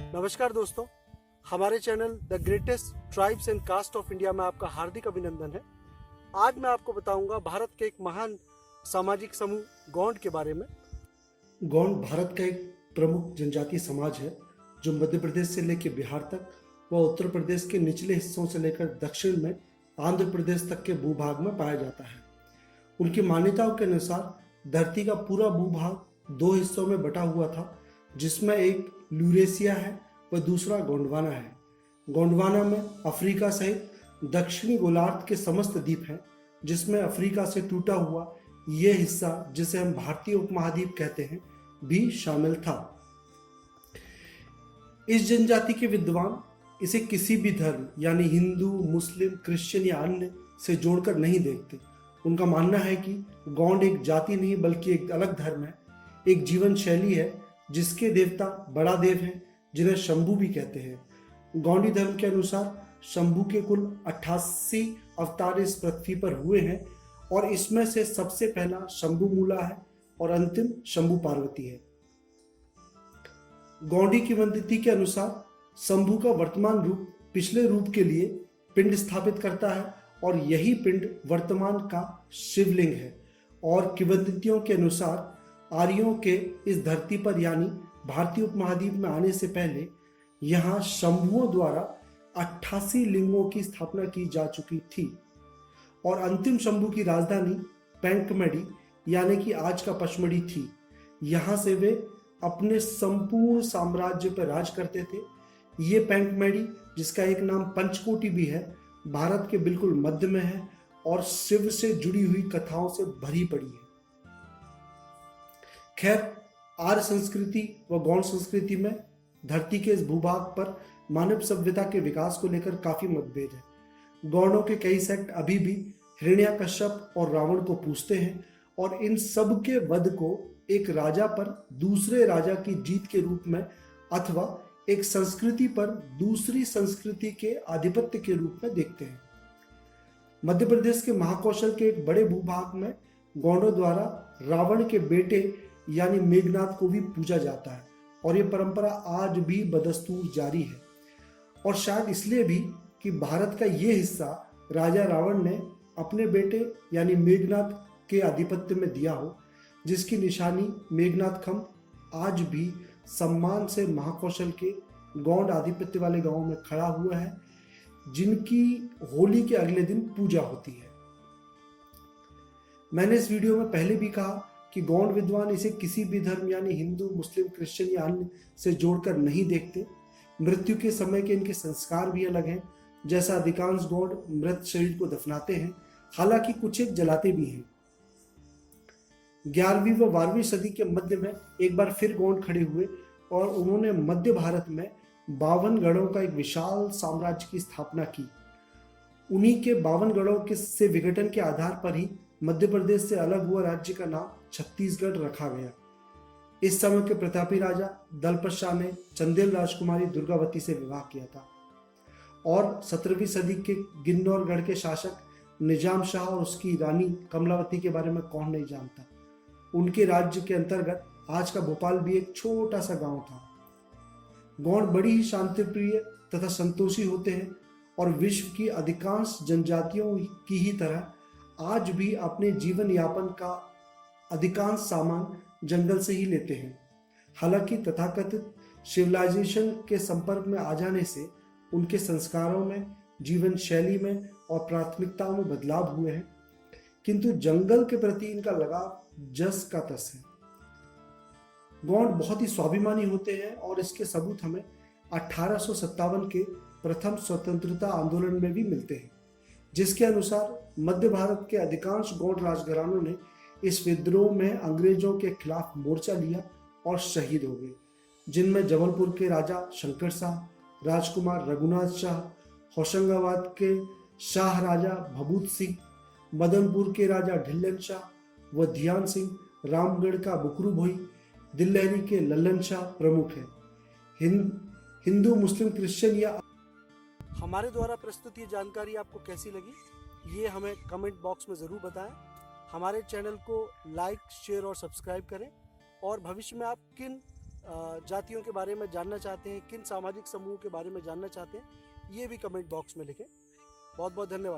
नमस्कार दोस्तों, हमारे channel the greatest tribes and caste of India में आपका हार्दिक अभिनंदन है। आज मैं आपको बताऊंगा भारत के एक महान सामाजिक समूह गौंड के बारे में। गौंड भारत का एक प्रमुख जनजातीय समाज है जो मध्य प्रदेश से लेकर बिहार तक व उत्तर प्रदेश के निचले हिस्सों से लेकर दक्षिण में आंध्र प्रदेश तक के भूभाग में पाया जाता है। उनकी मान्यताओं के अनुसार धरती का पूरा भूभाग दो हिस्सों में बटा हुआ था, जिसमें एक ल्यूरेशिया है व दूसरा गोंडवाना है। गोंडवाना में अफ्रीका सहित दक्षिणी गोलार्ध के समस्त द्वीप हैं, जिसमें अफ्रीका से टूटा हुआ यह हिस्सा, जिसे हम भारतीय उपमहाद्वीप कहते हैं, भी शामिल था। इस जनजाति के विद्वान इसे किसी भी धर्म यानी हिंदू, मुस्लिम, क्रिश्चियन या अन्य से जोड़कर नहीं देखते। उनका मानना है कि गौंड एक जाति नहीं बल्कि एक अलग धर्म है, एक जीवन शैली है जिसके देवता बड़ा देव हैं, जिन्हें शंभू भी कहते हैं। गौंडी धर्म के अनुसार शंभू के कुल 88 अवतार इस पृथ्वी पर हुए हैं और इसमें से सबसे पहला शंभू मूला है और अंतिम शंभू पार्वती है। गौंडी किंवदंती के अनुसार शंभू का वर्तमान रूप पिछले रूप के लिए पिंड स्थापित करता है और यही पिंड वर्तमान का शिवलिंग है। और किंवदंतियों के अनुसार आर्यों के इस धरती पर यानी भारतीय उपमहाद्वीप में आने से पहले यहाँ शंभुओं द्वारा 88 लिंगों की स्थापना की जा चुकी थी और अंतिम शंभू की राजधानी पैंकमेडी यानी कि आज का पचमढ़ी थी। यहाँ से वे अपने संपूर्ण साम्राज्य पर राज करते थे। ये पैंकमेडी, जिसका एक नाम पंचकोटी भी है, भारत के बिल्कुल मध्य में है और शिव से जुड़ी हुई कथाओं से भरी पड़ी है। खैर, आर्य संस्कृति व गौड़ संस्कृति में धरती के इस भूभाग पर मानव सभ्यता के विकास को लेकर काफी मतभेद है। गौड़ों के कई सेक्ट अभी भी हिरण्याकश्यप और रावण को पूजते हैं और इन सब के वध को एक राजा पर दूसरे राजा की जीत के रूप में अथवा एक संस्कृति पर दूसरी संस्कृति के आधिपत्य के रूप में देखते हैं। मध्य प्रदेश के महाकौशल के एक बड़े भूभाग में गौड़ों द्वारा रावण के बेटे यानी मेघनाथ को भी पूजा जाता है और ये परंपरा आज भी बदस्तूर जारी है। और शायद इसलिए भी कि भारत का ये हिस्सा राजा रावण ने अपने बेटे यानी मेघनाथ के आधिपत्य में दिया हो, जिसकी निशानी मेघनाथ खंभ आज भी सम्मान से महाकौशल के गौंड आधिपत्य वाले गांवों में खड़ा हुआ है, जिनकी होली के अगले दिन पूजा होती है। मैंने इस वीडियो में पहले भी कहा कि गौंड विद्वान इसे किसी भी धर्म यानी हिंदू, मुस्लिम, क्रिश्चियन या अन्य से जोड़कर नहीं देखते। मृत्यु के समय के इनके संस्कार भी अलग हैं। जैसा अधिकांश गौंड मृत शरीर को दफनाते हैं, हालांकि कुछ एक जलाते भी हैं। 11वीं व 12वीं सदी के मध्य में एक बार फिर गौंड खड़े हुए और उन्होंने मध्य भारत में 52 गढ़ों का एक विशाल साम्राज्य की स्थापना की। उन्हीं के 52 गढ़ों के से विघटन के आधार पर ही मध्य प्रदेश से अलग हुआ राज्य का नाम छत्तीसगढ़ रखा गया। इस समय के प्रतापी राजा दलपत शाह ने चंदेल राजकुमारी दुर्गावती से विवाह किया था और 17वीं सदी के गिन्नौरगढ़ के शासक निजाम शाह और उसकी रानी कमलावती के बारे में कौन नहीं जानता। उनके राज्य के अंतर्गत आज का भोपाल भी एक छोटा सा गांव था। गौंड बड़ी ही शांतिप्रिय तथा संतोषी होते हैं और विश्व की अधिकांश जनजातियों की ही तरह आज भी अपने जीवन यापन का अधिकांश सामान जंगल से ही लेते हैं। हालांकि तथाकथित सिविलाइजेशन के संपर्क में आ जाने से उनके संस्कारों में, जीवन शैली में और प्राथमिकताओं में बदलाव हुए हैं, किंतु जंगल के प्रति इनका लगाव जस का तस है। गौंड बहुत ही स्वाभिमानी होते हैं और इसके सबूत हमें 1857 के प्रथम स्वतंत्रता आंदोलन में भी मिलते हैं, जिसके अनुसार मध्य भारत के अधिकांश गौंड राजघरानों ने इस विद्रोह में अंग्रेजों के खिलाफ मोर्चा लिया और शहीद हो गए, जिनमें जबलपुर के राजा शंकर शाह, राजकुमार रघुनाथ शाह, होशंगाबाद के शाह राजा भभूत सिंह, मदनपुर के राजा ढिल्लन शाह व ध्यान सिंह, रामगढ़ का बुकरू भोई, दिल्लहरी के लल्लन शाह प्रमुख हैं। हिंदू, मुस्लिम, क्रिश्चियन या हमारे द्वारा प्रस्तुत ये जानकारी आपको कैसी लगी, ये हमें कमेंट बॉक्स में ज़रूर बताएं। हमारे चैनल को लाइक, शेयर और सब्सक्राइब करें और भविष्य में आप किन जातियों के बारे में जानना चाहते हैं, किन सामाजिक समूहों के बारे में जानना चाहते हैं, ये भी कमेंट बॉक्स में लिखें। बहुत बहुत धन्यवाद।